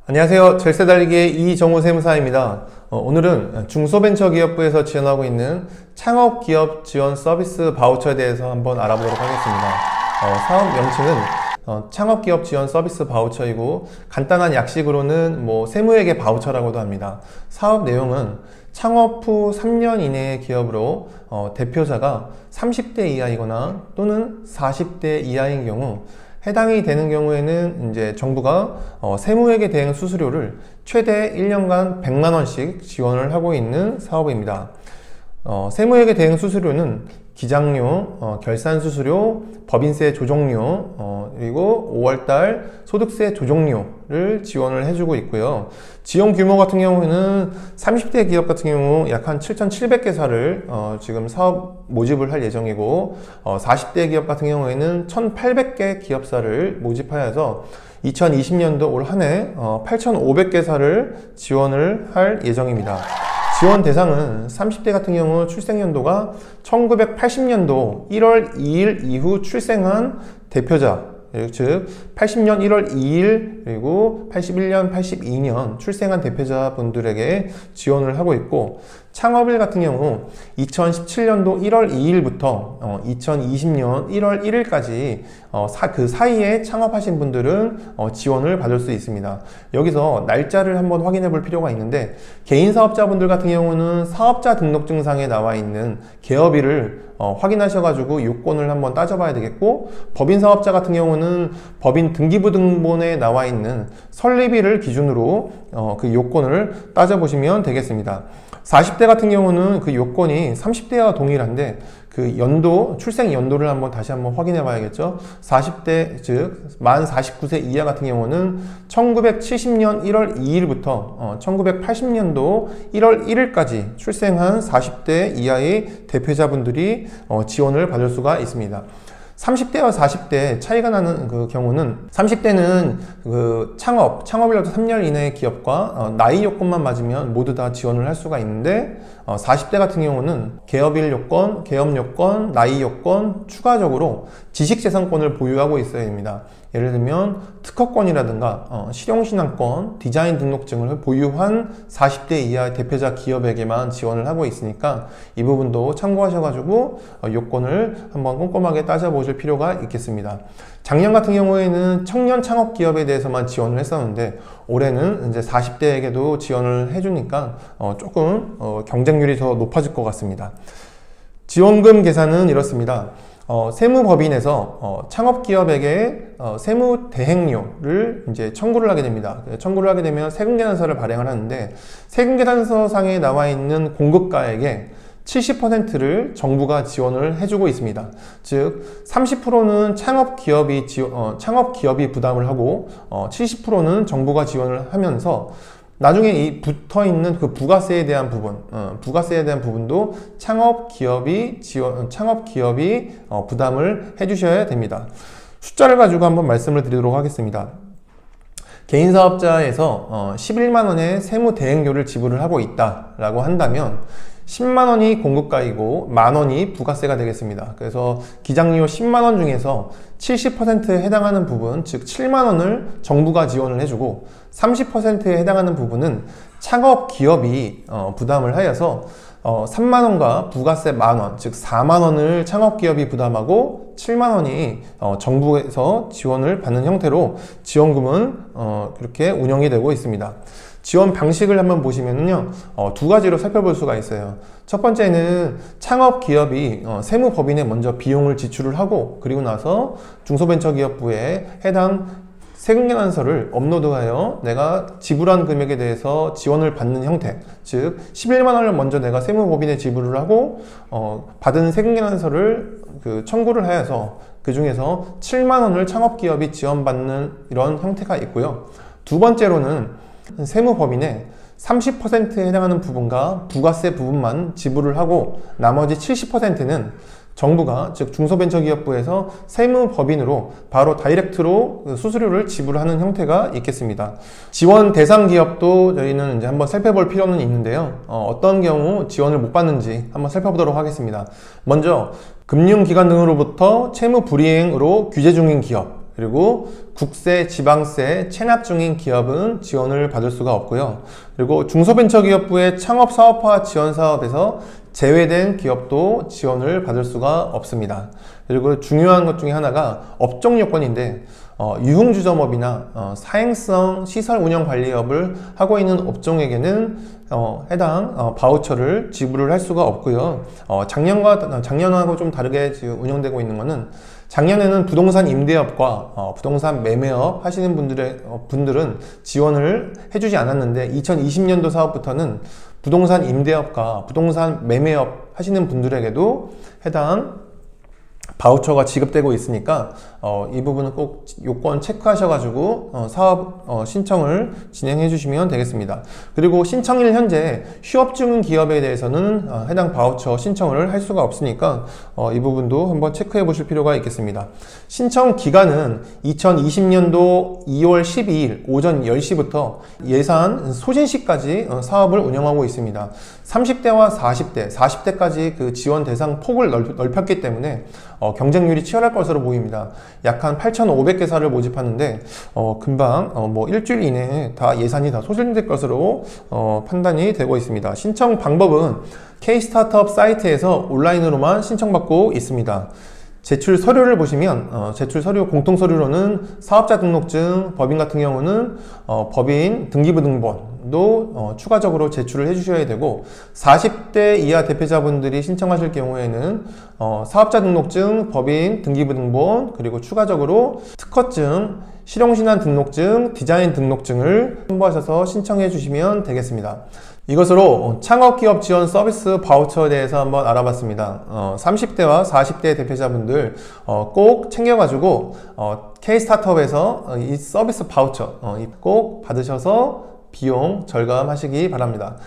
안녕하세요. 절세 달리기의 이정우 세무사입니다. 오늘은 중소벤처기업부에서 지원하고 있는 창업기업 지원 서비스 바우처에 대해서 한번 알아보도록 하겠습니다. 사업 명칭은 창업기업 지원 서비스 바우처이고 간단한 약식으로는 세무회계 바우처라고도 합니다. 사업 내용은 창업 후 3년 이내의 기업으로 대표자가 30대 이하이거나 또는 40대 이하인 경우 해당이 되는 경우에는 이제 정부가 세무회계 대행 수수료를 최대 1년간 100만 원씩 지원을 하고 있는 사업입니다. 세무회계 대행 수수료는 기장료, 결산 수수료, 법인세 조정료, 그리고 5월달 소득세 조정료를 지원을 해주고 있고요. 지원 규모 같은 경우에는 30대 기업 같은 경우 약 한 7,700개사를 지금 사업 모집을 할 예정이고 40대 기업 같은 경우에는 1,800개 기업사를 모집하여서 2020년도 올 한 해 8,500개사를 지원을 할 예정입니다. 지원 대상은 30대 같은 경우 출생연도가 1980년도 1월 2일 이후 출생한 대표자, 즉 80년 1월 2일 그리고 81년, 82년 출생한 대표자분들에게 지원을 하고 있고, 창업일 같은 경우 2017년도 1월 2일부터 2020년 1월 1일까지 그 사이에 창업하신 분들은 지원을 받을 수 있습니다. 여기서 날짜를 한번 확인해 볼 필요가 있는데, 개인 사업자분들 같은 경우는 사업자 등록증상에 나와 있는 개업일을 확인하셔가지고 요건을 한번 따져봐야 되겠고, 법인 사업자 같은 경우는 법인 등기부등본에 나와 있는 설립일을 기준으로 그 요건을 따져보시면 되겠습니다. 40대 같은 경우는 그 요건이 30대와 동일한데 그 연도, 출생 연도를 다시 한번 확인해 봐야겠죠. 40대, 즉 만 49세 이하 같은 경우는 1970년 1월 2일부터 1980년도 1월 1일까지 출생한 40대 이하의 대표자분들이 지원을 받을 수가 있습니다. 30대와 40대 차이가 나는 그 경우는, 30대는 그 창업일로부터 3년 이내의 기업과 나이 요건만 맞으면 모두 다 지원을 할 수가 있는데, 40대 같은 경우는 개업일 요건, 개업 요건, 나이 요건, 추가적으로 지식재산권을 보유하고 있어야 됩니다. 예를 들면 특허권이라든가 실용신앙권, 디자인 등록증을 보유한 40대 이하 대표자 기업에게만 지원을 하고 있으니까 이 부분도 참고하셔가지고 요건을 한번 꼼꼼하게 따져보실 필요가 있겠습니다. 작년 같은 경우에는 청년 창업 기업에 대해서만 지원을 했었는데 올해는 이제 40대에게도 지원을 해주니까 조금 경쟁률이 더 높아질 것 같습니다. 지원금 계산은 이렇습니다. 세무법인에서 창업기업에게 세무 대행료를 이제 청구를 하게 됩니다. 청구를 하게 되면 세금계산서를 발행을 하는데, 세금계산서상에 나와 있는 공급가액의 70%를 정부가 지원을 해주고 있습니다. 즉 30%는 창업기업이 부담을 하고 70%는 정부가 지원을 하면서, 나중에 이 붙어 있는 그 부가세에 대한 부분도 창업기업이 부담을 해주셔야 됩니다. 숫자를 가지고 한번 말씀을 드리도록 하겠습니다. 개인 사업자에서 11만 원의 세무 대행료를 지불을 하고 있다라고 한다면 10만 원이 공급가이고 만 원이 부가세가 되겠습니다. 그래서 기장료 10만 원 중에서 70%에 해당하는 부분, 즉 7만 원을 정부가 지원을 해주고 30%에 해당하는 부분은 창업기업이 부담을 하여서 3만 원과 부가세 만 원, 즉 4만 원을 창업기업이 부담하고 7만 원이 정부에서 지원을 받는 형태로 지원금은 그렇게 운영이 되고 있습니다. 지원 방식을 한번 보시면요, 두 가지로 살펴볼 수가 있어요. 첫 번째는 창업기업이 세무법인에 먼저 비용을 지출을 하고, 그리고 나서 중소벤처기업부에 해당 세금계산서를 업로드하여 내가 지불한 금액에 대해서 지원을 받는 형태, 즉 11만 원을 먼저 내가 세무법인에 지불을 하고 받은 세금계산서를 청구를 하여서 그 중에서 7만 원을 창업기업이 지원받는 이런 형태가 있고요. 두 번째로는 세무법인에 30%에 해당하는 부분과 부가세 부분만 지불을 하고 나머지 70%는 정부가, 즉 중소벤처기업부에서 세무법인으로 바로 다이렉트로 수수료를 지불하는 형태가 있겠습니다. 지원 대상 기업도 저희는 이제 한번 살펴볼 필요는 있는데요. 어떤 경우 지원을 못 받는지 한번 살펴보도록 하겠습니다. 먼저 금융기관 등으로부터 채무 불이행으로 규제 중인 기업, 그리고 국세, 지방세 체납 중인 기업은 지원을 받을 수가 없고요. 그리고 중소벤처기업부의 창업사업화 지원사업에서 제외된 기업도 지원을 받을 수가 없습니다. 그리고 중요한 것 중에 하나가 업종 요건인데 유흥주점업이나 사행성 시설 운영 관리업을 하고 있는 업종에게는 해당 바우처를 지불을 할 수가 없고요. 작년하고 좀 다르게 지금 운영되고 있는 것은 작년에는 부동산 임대업과 부동산 매매업 하시는 분들은 지원을 해주지 않았는데 2020년도 사업부터는 부동산 임대업과 부동산 매매업 하시는 분들에게도 해당 바우처가 지급되고 있으니까 이 부분은 꼭 요건 체크하셔가지고 사업 신청을 진행해 주시면 되겠습니다. 그리고 신청일 현재 휴업 중인 기업에 대해서는 해당 바우처 신청을 할 수가 없으니까 이 부분도 한번 체크해 보실 필요가 있겠습니다. 신청 기간은 2020년도 2월 12일 오전 10시부터 예산 소진시까지 사업을 운영하고 있습니다. 30대와 40대까지 그 지원 대상 폭을 넓혔기 때문에 경쟁률이 치열할 것으로 보입니다. 약 한 8,500개사를 모집하는데 금방 뭐 일주일 이내에 다 예산이 다 소진될 것으로 판단이 되고 있습니다. 신청 방법은 K-스타트업 사이트에서 온라인으로만 신청받고 있습니다. 제출 서류를 보시면 제출 서류 공통 서류로는 사업자 등록증, 법인 같은 경우는 법인 등기부 등본도 추가적으로 제출을 해주셔야 되고 40대 이하 대표자분들이 신청하실 경우에는 사업자 등록증, 법인 등기부 등본 그리고 추가적으로 특허증, 실용신안 등록증, 디자인 등록증을 첨부하셔서 신청해 주시면 되겠습니다. 이것으로 창업기업 지원 서비스 바우처에 대해서 한번 알아봤습니다. 30대와 40대 대표자분들 꼭 챙겨가지고 K-스타트업에서 이 서비스 바우처 꼭 받으셔서 비용 절감하시기 바랍니다.